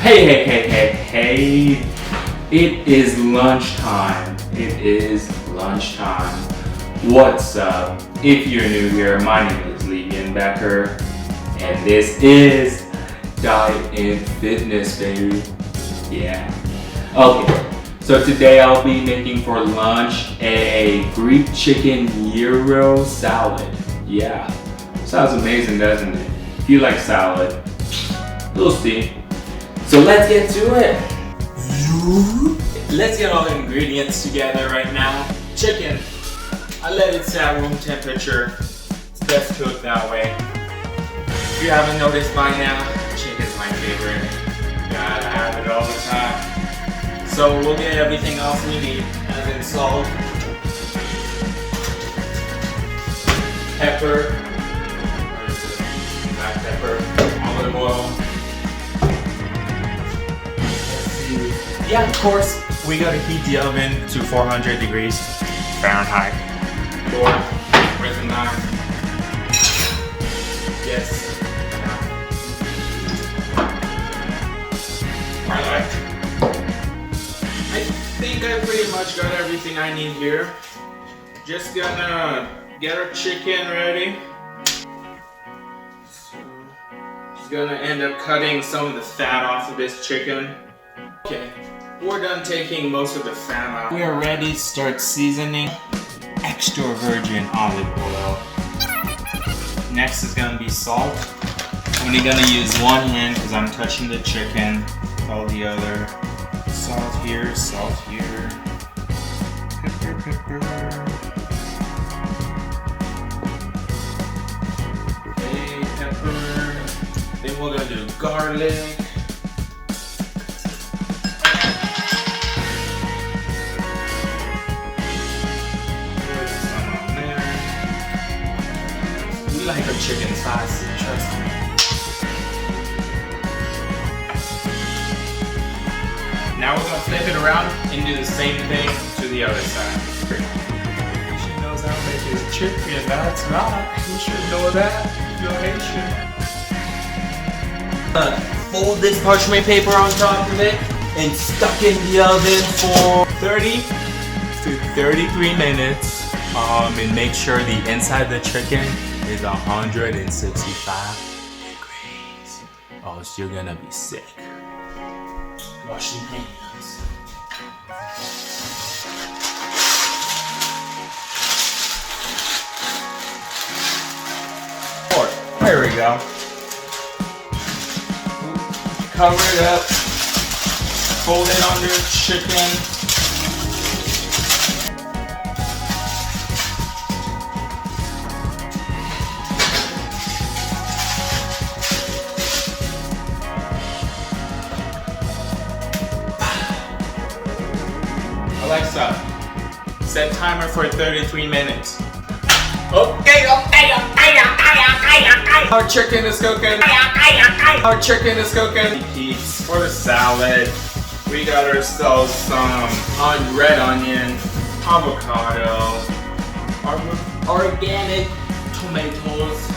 Hey. It is lunchtime. What's up? If you're new here, my name is Levian Becker, and this is Diet and Fitness, baby. Yeah. Okay, so today I'll be making for lunch a Greek chicken gyro salad. Yeah, sounds amazing, doesn't it? If you like salad, we'll see. So let's get to it. Let's get all the ingredients together right now. Chicken, I let it sit at room temperature. It's best cooked that way. If you haven't noticed by now, chicken's my favorite. Gotta have it all the time. So we'll get everything else we need, as in salt, pepper, black pepper, olive oil. Yeah, of course, we gotta heat the oven to 400 degrees Fahrenheit. Lord, where's the knife? Yes. Alright. I think I pretty much got everything I need here. Just gonna get our chicken ready. So, just gonna end up cutting some of the fat off of this chicken. Okay. We're done taking most of the fat out. We are ready to start seasoning. Extra virgin olive oil. Next is gonna be salt. I'm only gonna use one hand because I'm touching the chicken. All the other. Salt here, salt here. Pepper. Okay, pepper. Then we're gonna do garlic. Like a chicken sauce, trust me. Now we're gonna flip it around and do the same thing to the other side. She knows how to make his chicken, that's right. You should know that. You're Haitian. Fold this parchment paper on top of it and stuck in the oven for 30 to 33 minutes. And make sure the inside of the chicken is 165 degrees, or else you're gonna be sick. Wash your hands. There we go. Cover it up. Fold it under the chicken. Alexa, set timer for 33 minutes. Okay. Our chicken is cooking. Peas for the salad. We got ourselves some red onion, avocado, organic tomatoes,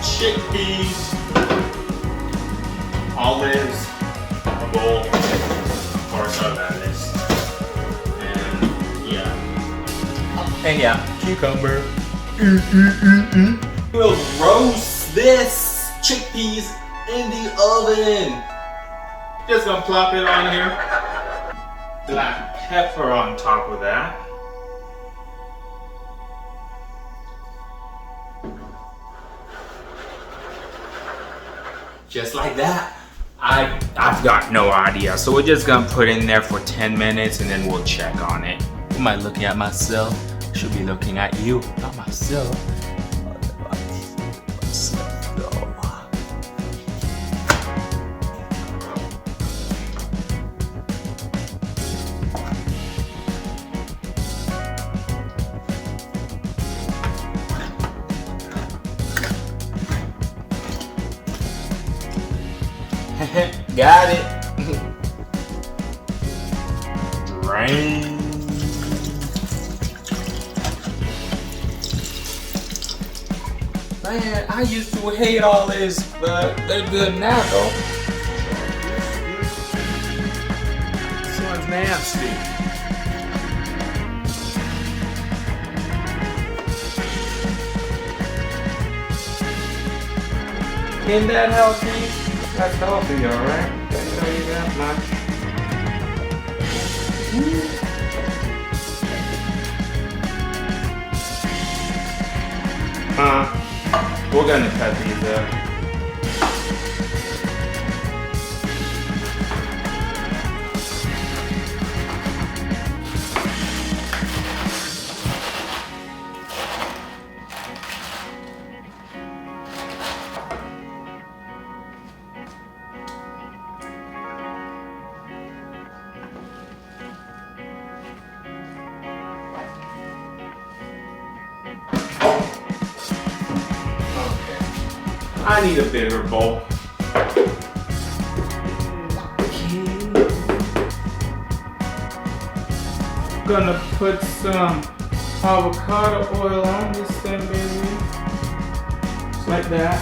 chickpeas, olives, a bowl. And yeah, cucumber. We'll roast this chickpeas in the oven. Just gonna plop it on here. Black pepper on top of that. Just like that. I've got no idea, so we're just gonna put it in there for 10 minutes and then we'll check on it. Am I looking at myself? I should be looking at you, not myself. Got it. Drain. Man, I used to hate all this, but they're good now though. This one's nasty. Isn't that healthy? That's healthy, alright? Can't tell you that much. We're gonna cut these up. I need a bigger bowl. Gonna put some avocado oil on this thing, baby. Just like that.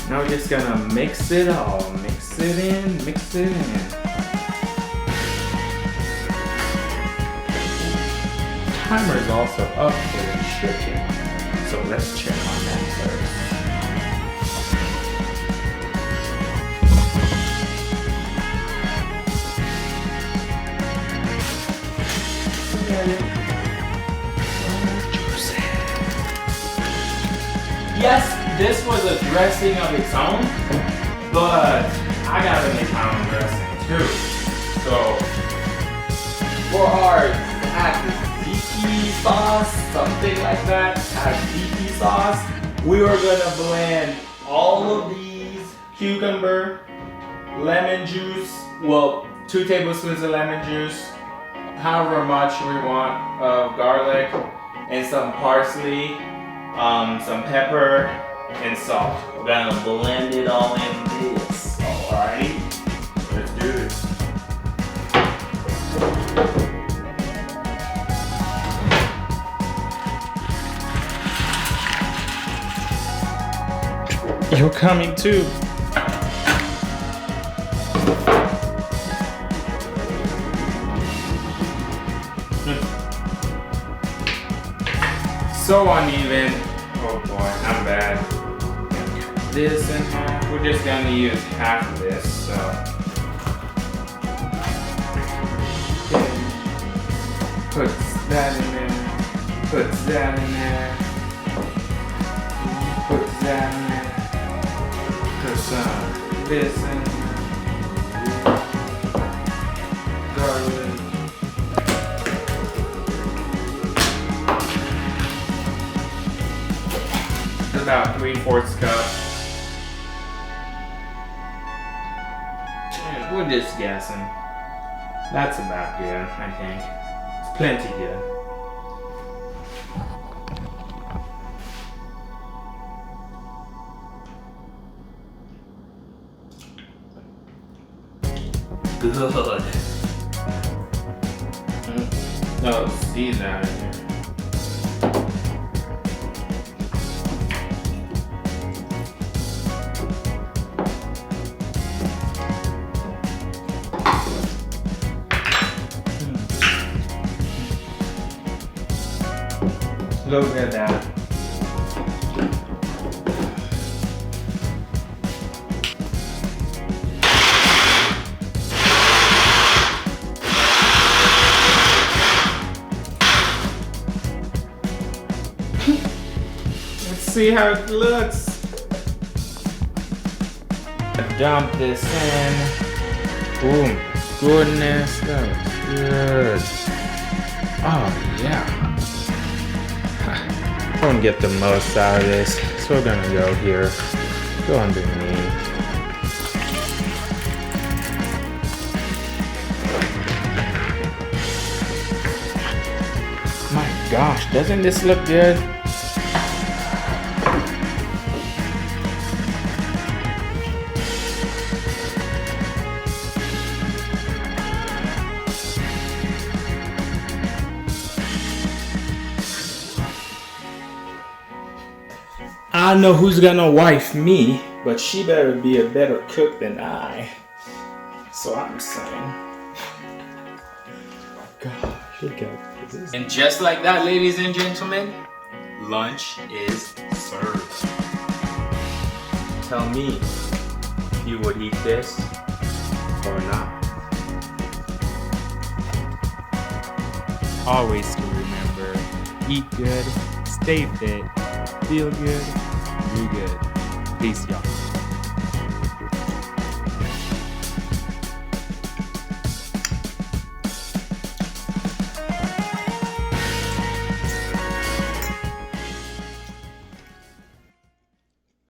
Now we're just gonna mix it all. Mix it in, mix it in. Timer is also up for the chicken. So let's check on that first. Yes, this was a dressing of its own, but I gotta make my own dressing too. So for our tzatziki sauce, something like that, tzatziki sauce, we are gonna blend all of these cucumber, lemon juice, well, 2 tablespoons of lemon juice, however much we want of garlic, and some parsley, some pepper, and salt. We're gonna blend it all in this, alrighty? Let's do this. You're coming too. So uneven. Oh boy, I'm bad. This and half. We're just gonna use half of this, so. Put that in there. Put that in there. Put that in there. Put some this in there. Garlic. About 3/4 cup. And we're just guessing. That's about good, I think. It's plenty good. Good. Oh, these out of here. Look at that. Let's see how it looks. Dump this in. Boom. Goodness, that looks good. Oh yeah. I want to get the most out of this, so we're gonna go here, go underneath. My gosh, doesn't this look good? I know who's gonna wife me, but she better be a better cook than I. So I'm saying. God, look at this. And just like that, ladies and gentlemen, lunch is served. Tell me if you would eat this or not. Always to remember, eat good, stay fit, feel good, do good. Peace, y'all.